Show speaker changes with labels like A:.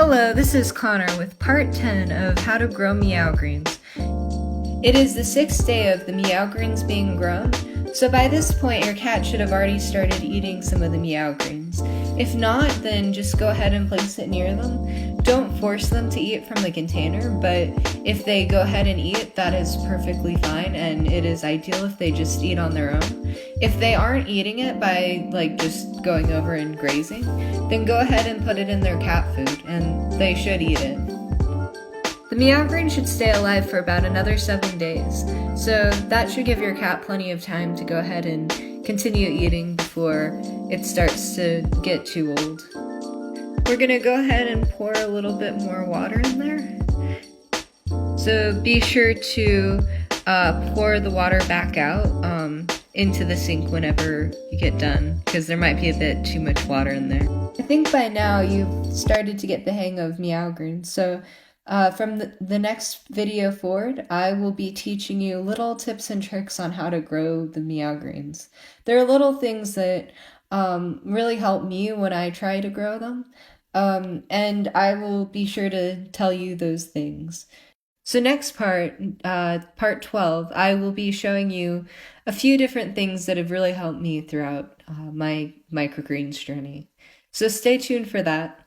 A: Hello, this is Connor with part 10 of How to Grow Meow Greens. It is the 6th day of the Meow Greens being grown, so by this point your cat should have already started eating some of the Meow Greens. If not, then just go ahead and place it near them. Don't force them to eat from the container, but if they go ahead and eat, that is perfectly fine, and it is ideal if they just eat on their own. If they aren't eating it by just going over and grazing, then go ahead and put it in their cat food, and they should eat it. The Meow Green should stay alive for about another 7 days, so that should give your cat plenty of time to go ahead and continue eating before it starts to get too old. We're going to go ahead and pour a little bit more water in there. So be sure to pour the water back out into the sink whenever you get done, because there might be a bit too much water in there. I think by now you've started to get the hang of Meow Greens, so from the next video forward, I will be teaching you little tips and tricks on how to grow the Meow Greens. They're little things that really help me when I try to grow them, and I will be sure to tell you those things. So next part, part 12, I will be showing you a few different things that have really helped me throughout my microgreens journey. So stay tuned for that.